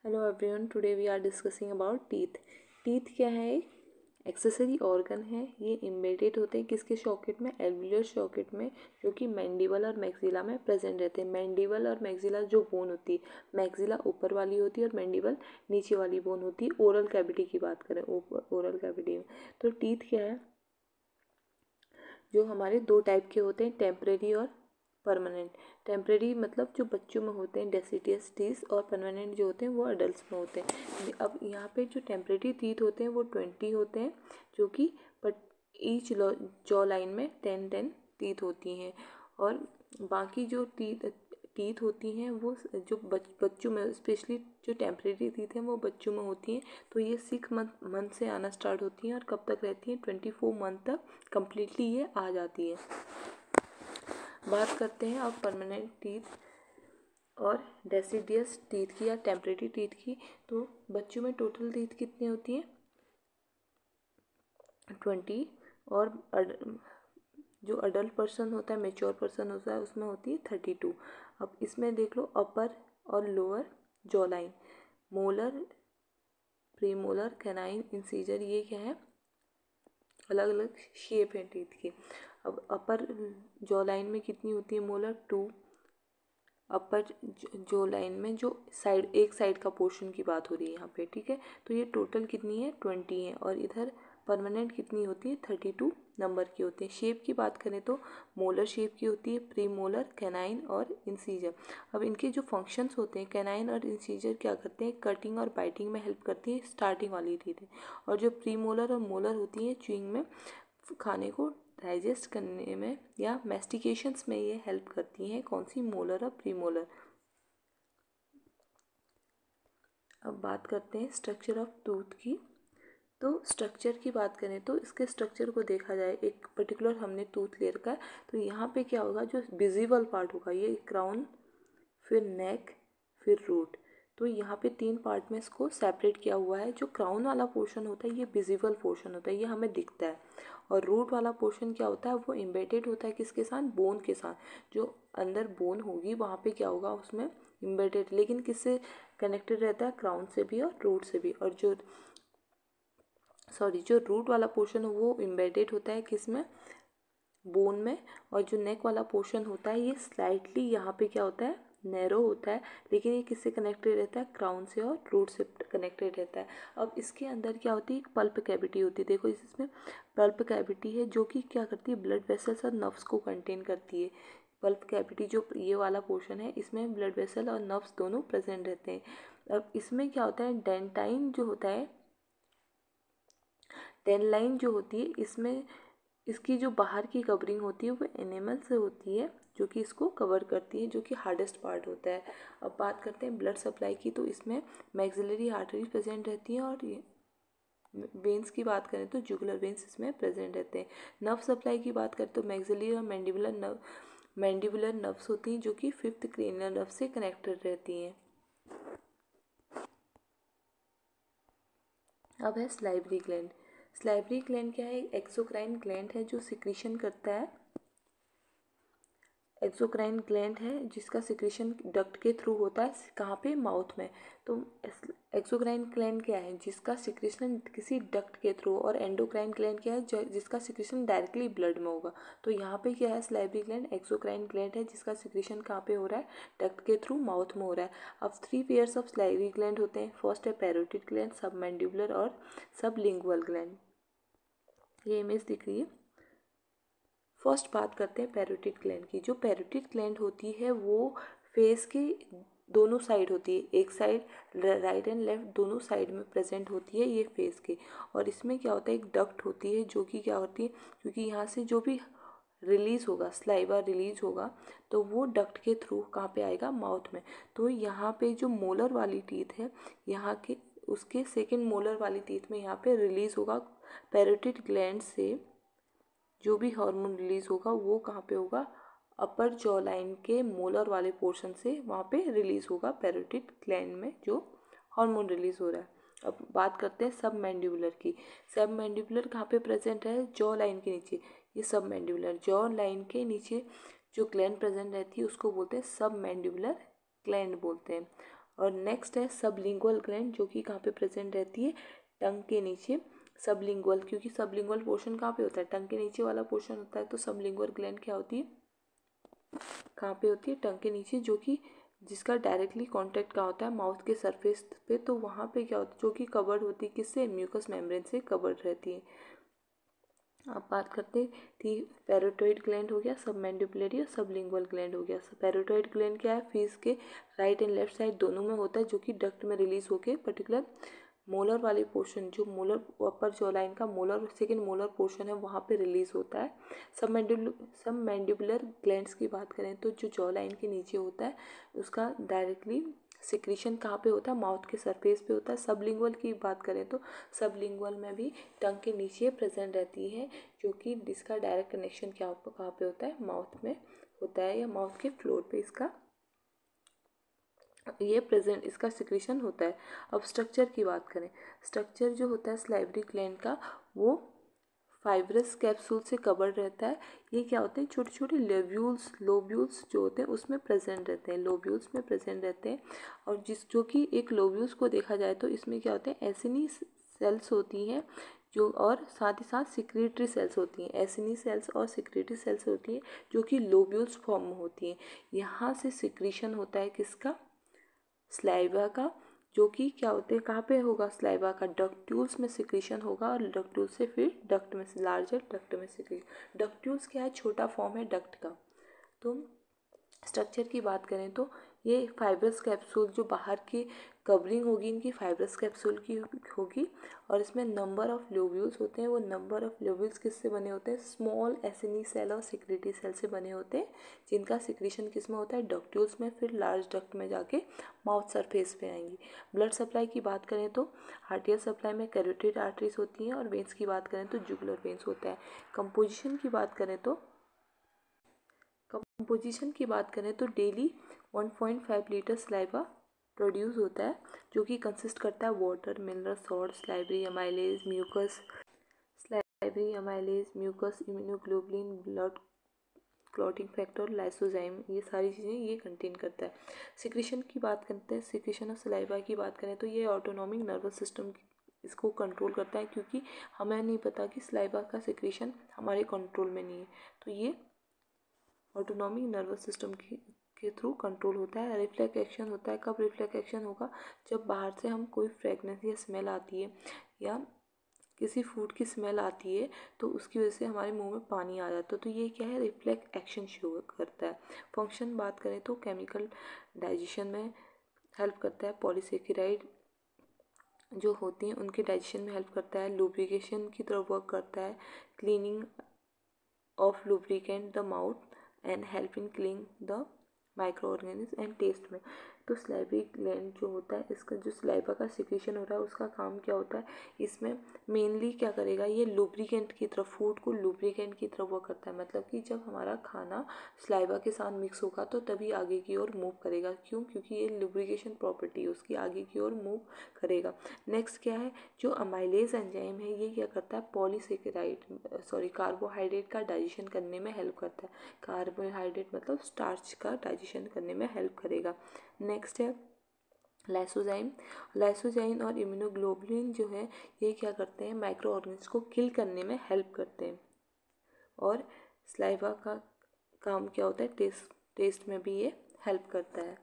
Hello everyone, today we are discussing about teeth. Teeth क्या है? एक एक्सेसरी ऑर्गन है। ये इम्बेडेड होते हैं किसके सॉकेट में? एल्वियोलर सॉकेट में, जो कि मैंडिबल और मैक्सिला में प्रेजेंट रहते हैं। मैंडिबल और मैक्सिला जो बोन होती है, मैक्सिला ऊपर वाली होती है और मैंडिबल नीचे वाली बोन होती है। ओरल कैविटी की बात करें, ओरल कैविटी में तो टीथ क्या है? जो हमारे दो टाइप के होते हैं, टेम्परेरी और परमानेंट। टेम्परेरी मतलब जो बच्चों में होते हैं डेसिडियस टीथ, और परमानेंट जो होते हैं वो अडल्ट में होते हैं। अब यहाँ पे जो टेम्परेरी टीथ होते हैं वो 20 होते हैं, जो कि बट ईच जॉ लाइन में 10 टीथ होती हैं। और बाकी जो टीथ होती हैं वो जो बच्चों में, स्पेशली जो टेम्परेरी टीथ हैं वो बच्चों में होती हैं। तो ये 6 मंथ से आना स्टार्ट होती हैं और कब तक रहती हैं? 24 मंथ तक कम्प्लीटली ये आ जाती है। बात करते हैं अब परमानेंट टीथ और डेसिडियस टीथ की या टेम्परेरी टीथ की। तो बच्चों में टोटल टीथ कितनी होती हैं? 20। और जो अडल्ट पर्सन होता है, मेच्योर पर्सन होता है, उसमें होती है 32। अब इसमें देख लो, अपर और lower jaw line, molar, premolar, canine, incisor, ये क्या है? अलग अलग शेप है टीथ की। अब अपर जॉ लाइन में कितनी होती है? मोलर 2। अपर जो लाइन में जो साइड, एक साइड का पोर्शन की बात हो रही है यहाँ पे, ठीक है। तो ये टोटल कितनी है? 20 है। और इधर परमानेंट कितनी होती है? 32 नंबर की होती है। शेप की बात करें तो मोलर शेप की होती है, प्री मोलर, कैनाइन और इंसीजर। अब इनके जो फंक्शंस होते हैं, कैनाइन और इंसीजर क्या करते हैं? कटिंग और बाइटिंग में हेल्प करती है, स्टार्टिंग वाली टीथ है। और जो प्री मोलर और मोलर होती है, च्यूइंग में, खाने को डाइजेस्ट करने में या मैस्टिकेशंस में ये हेल्प करती हैं। कौन सी? मोलर और प्रीमोलर। अब बात करते हैं स्ट्रक्चर ऑफ टूथ की। तो स्ट्रक्चर की बात करें तो इसके स्ट्रक्चर को देखा जाए, एक पर्टिकुलर हमने टूथ ले रखा है, तो यहाँ पे क्या होगा? जो विजिबल पार्ट होगा, ये क्राउन, फिर नेक, फिर रूट। तो यहाँ पे 3 पार्ट में इसको सेपरेट किया हुआ है। जो क्राउन वाला पोर्शन होता है ये विजिबल पोर्शन होता है, ये हमें दिखता है। और रूट वाला पोर्शन क्या होता है? वो एम्बेडेड होता है किसके साथ? बोन के साथ। जो अंदर बोन होगी वहाँ पे क्या होगा? उसमें एम्बेडेड, लेकिन किससे कनेक्टेड रहता है? क्राउन से भी और रूट से भी। और जो रूट वाला पोर्शन है वो एम्बेडेड होता है किसमें? बोन में। और जो नेक वाला पोर्शन होता है ये स्लाइटली यहाँ पे क्या होता है? नैरो होता है, लेकिन ये किससे कनेक्टेड रहता है? क्राउन से और रूट से कनेक्टेड रहता है। अब इसके अंदर क्या होती है? एक पल्प कैविटी होती है। देखो इसमें पल्प कैविटी है, जो कि क्या करती है? ब्लड वेसल्स और नर्व्स को कंटेन करती है। पल्प कैविटी जो ये वाला पोर्शन है, इसमें ब्लड वेसल और नर्व्स दोनों प्रेजेंट रहते हैं। अब इसमें क्या होता है? डेंटाइन जो होता है, टेन लाइन जो होती है, इसमें इसकी जो बाहर की कवरिंग होती है वो एनिमल से होती है, जो कि इसको कवर करती है, जो कि हार्डेस्ट पार्ट होता है। अब बात करते हैं ब्लड सप्लाई की। तो इसमें मैक्सिलरी आर्टरीज प्रेजेंट रहती हैं, और वेंस की बात करें तो जुगुलर वेंस इसमें प्रेजेंट रहते हैं। नर्व सप्लाई की बात करें तो मैक्सिलरी और मैंडिबुलर नर्व्स होती हैं, जो कि 5th क्रेनियल नर्व से कनेक्टेड रहती हैं। अब है स्लाइवरी ग्लैंड। स्लाइवरी ग्लैंड क्या है? एक्सोक्राइन ग्लैंड है जो सिक्रीशन करता है। एक्सोक्राइन ग्लैंड है जिसका सिक्रीशन डक्ट के थ्रू होता है। कहाँ पे? माउथ में। तो एक्सोक्राइन ग्लैंड क्या है? जिसका सिक्रीशन किसी डक्ट के थ्रू। और एंडोक्राइन ग्लैंड क्या है? जिसका सिक्रीशन डायरेक्टली ब्लड में होगा। तो यहाँ पे क्या है? स्लाइवरी ग्लैंड एक्सोक्राइन ग्लैंड है जिसका सिक्रीशन कहाँ पे हो रहा है? डक्ट के थ्रू माउथ में हो रहा है। अब 3 पेयर्स ऑफ स्लाइवरी ग्लैंड होते हैं। फर्स्ट है पैरोटिड ग्लैंड, सबमैंडिबुलर और सबलिंगुअल ग्लैंड। ये इमेज दिख रही है। फर्स्ट बात करते हैं पैरोटिड ग्लैंड की। जो पैरोटिड ग्लैंड होती है वो फेस की दोनों साइड होती है। एक साइड, राइट एंड लेफ्ट दोनों साइड में प्रेजेंट होती है ये फेस के। और इसमें क्या होता है? एक डक्ट होती है, जो कि क्या होती है? क्योंकि यहाँ से जो भी रिलीज होगा, स्लाइवा रिलीज होगा, तो वो डक्ट के थ्रू कहाँ पे आएगा? माउथ में। तो यहाँ पे जो मोलर वाली टीथ है, यहाँ के उसके सेकेंड मोलर वाली टीथ में यहाँ पे रिलीज होगा पैरोटिड ग्लैंड से। जो भी हार्मोन रिलीज होगा वो कहाँ पे होगा? अपर जॉ लाइन के मोलर वाले पोर्शन से वहाँ पे रिलीज होगा पैरोटिड ग्लैंड में, जो हार्मोन रिलीज हो रहा है। अब बात करते हैं सब मैंडिबुलर की। सब मैंडिबुलर कहाँ पे प्रेजेंट है? जॉ लाइन के नीचे। ये सब मैंडिबुलर जॉ लाइन के नीचे जो ग्लैंड प्रेजेंट रहती है उसको बोलते हैं सब मैंडिबुलर ग्लैंड बोलते हैं। और नेक्स्ट है सबलिंगुअल ग्लैंड, जो कि कहाँ पे प्रेजेंट रहती है, टंग के नीचे। सबलिंगुअल, क्योंकि सबलिंगुअल पोर्शन कहाँ पे होता है, टंग के नीचे वाला पोर्शन होता है, तो सबलिंगुअल ग्लैंड क्या होती है, कहाँ पे होती है, टंग के नीचे, जो कि जिसका डायरेक्टली कांटेक्ट कहाँ होता है, माउथ के सरफेस पे। तो वहाँ पे क्या होता है, जो कि कवर्ड होती है किससे, म्यूकस मेम्ब्रेन से कवर्ड रहती है। अब बात करते थी, पैरोटोइड ग्लैंड हो गया, सबमैंडिबुलरी और सबलिंगुअल ग्लैंड हो गया। पैरोटोइड ग्लैंड क्या है, फेस के राइट एंड लेफ्ट साइड दोनों में होता है, जो कि डक्ट में रिलीज होके पर्टिकुलर मोलर वाले पोर्शन, जो मोलर अपर जॉ लाइन का मोलर सेकेंड मोलर पोर्शन है, वहाँ पे रिलीज होता है। सबमैंडिबुलर ग्लैंड्स की बात करें तो जो जॉ लाइन के नीचे होता है, उसका डायरेक्टली सिक्रीशन कहाँ पे होता है, माउथ के सरफेस पे होता है। सबलिंगुअल की बात करें तो सबलिंगुअल में भी टंग के नीचे प्रेजेंट रहती है, जो कि जिसका डायरेक्ट कनेक्शन क्या कहाँ पे होता है, माउथ में होता है, या माउथ के फ्लोर पे इसका ये प्रेजेंट, इसका सिक्रीशन होता है। अब स्ट्रक्चर की बात करें, स्ट्रक्चर जो होता है सलाइवरी ग्लैंड का, वो फाइब्रस कैप्सूल से कवर्ड रहता है। ये क्या होते हैं, छोटे छोटे लोब्यूल्स जो होते हैं उसमें प्रेजेंट रहते हैं, लोब्यूल्स में प्रेजेंट रहते हैं। और जो कि एक लोब्यूल्स को देखा जाए तो इसमें क्या होते हैं, एसिनी सेल्स होती हैं, जो और साथ ही साथ सिक्रेटरी सेल्स होती हैं, एसिनी सेल्स और सिक्रेटरी सेल्स होती हैं, जो कि लोब्यूल्स फॉर्म में होती हैं। यहाँ से सिक्रीशन होता है किसका, स्लाइवा का, जो कि क्या होते हैं, कहाँ पे होगा, स्लाइवा का डक्ट्यूल्स में सिक्रीशन होगा, और डक्ट्यूल्स से फिर डक्ट में, लार्जर डक्ट में सिक्रीशन। डक्ट्यूल्स क्या है, छोटा फॉर्म है डक्ट का। तो स्ट्रक्चर की बात करें तो ये फाइब्रस कैप्सूल जो बाहर की कवरिंग होगी इनकी फाइब्रस कैप्सूल की होगी, और इसमें नंबर ऑफ लोब्यूल्स होते हैं। वो नंबर ऑफ लोब्यूल्स किससे बने होते हैं, स्मॉल एसिनी सेल और सिक्रेटरी सेल से बने होते हैं, जिनका सिक्रीशन किस में होता है, डक्ट्यूल्स में, फिर लार्ज डक्ट में जाके माउथ सरफेस पे आएंगी। ब्लड सप्लाई की बात करें तो हार्टियल सप्लाई में कैरोटिड आर्टरीज होती हैं, और वेंस की बात करें तो जुगुलर वेंस होता है। कंपोजिशन की बात करें तो डेली 1.5 लीटर सलाइवा प्रोड्यूस होता है, जो कि कंसिस्ट करता है water, mineral salt, salivary amylase, mucus, immunoglobulin, blood clotting factor, lysozyme, ये सारी चीज़ें ये कंटेन करता है। सिक्रीशन की बात करते हैं, सिक्रीशन ऑफ सलाइवा की बात करें तो ये ऑटोनॉमिक नर्वस सिस्टम इसको कंट्रोल करता है, क्योंकि हमें नहीं पता कि सलाइवा का सिक्रीशन हमारे कंट्रोल में नहीं है, तो ये ऑटोनॉमिक नर्वस सिस्टम के थ्रू कंट्रोल होता है। रिफ्लेक्स एक्शन होता है, कब रिफ्लेक्स एक्शन होगा, जब बाहर से हम कोई फ्रेगनेंस या स्मेल आती है, या किसी फूड की स्मेल आती है, तो उसकी वजह से हमारे मुंह में पानी आ जाता है, तो ये क्या है, रिफ्लेक्स एक्शन शो करता है। फंक्शन बात करें तो केमिकल डाइजेशन में हेल्प करता है, पॉलीसेकेराइड जो होती हैं उनके डाइजेशन में हेल्प करता है, लुब्रिकेशन की तरफ वर्क करता है, cleaning of lubricant the mouth and help in clean the microorganism and taste में। तो सलाइवरी ग्लैंड जो होता है, इसका जो सलाइवा का सिक्रीशन हो रहा है उसका काम क्या होता है, इसमें मेनली क्या करेगा, ये लुब्रिकेंट की तरफ, फूड को लुब्रिकेंट की तरफ वो करता है। मतलब कि जब हमारा खाना सलाइवा के साथ मिक्स होगा तो तभी आगे की ओर मूव करेगा। क्यों, क्योंकि ये लुब्रिकेशन प्रॉपर्टी है उसकी, आगे की ओर मूव करेगा। नेक्स्ट क्या है, जो अमाइलेज एंजाइम है ये क्या करता है, कार्बोहाइड्रेट का डाइजेशन करने में हेल्प करता है। कार्बोहाइड्रेट मतलब स्टार्च का डाइजेशन करने में हेल्प करेगा। नेक्स्ट है लाइसोजाइम और इम्यूनोग्लोबुलिन जो है ये क्या करते हैं, माइक्रो ऑर्गेनिज्म को किल करने में हेल्प करते हैं। और सलाइवा का काम क्या होता है, टेस्ट में भी ये हेल्प करता है।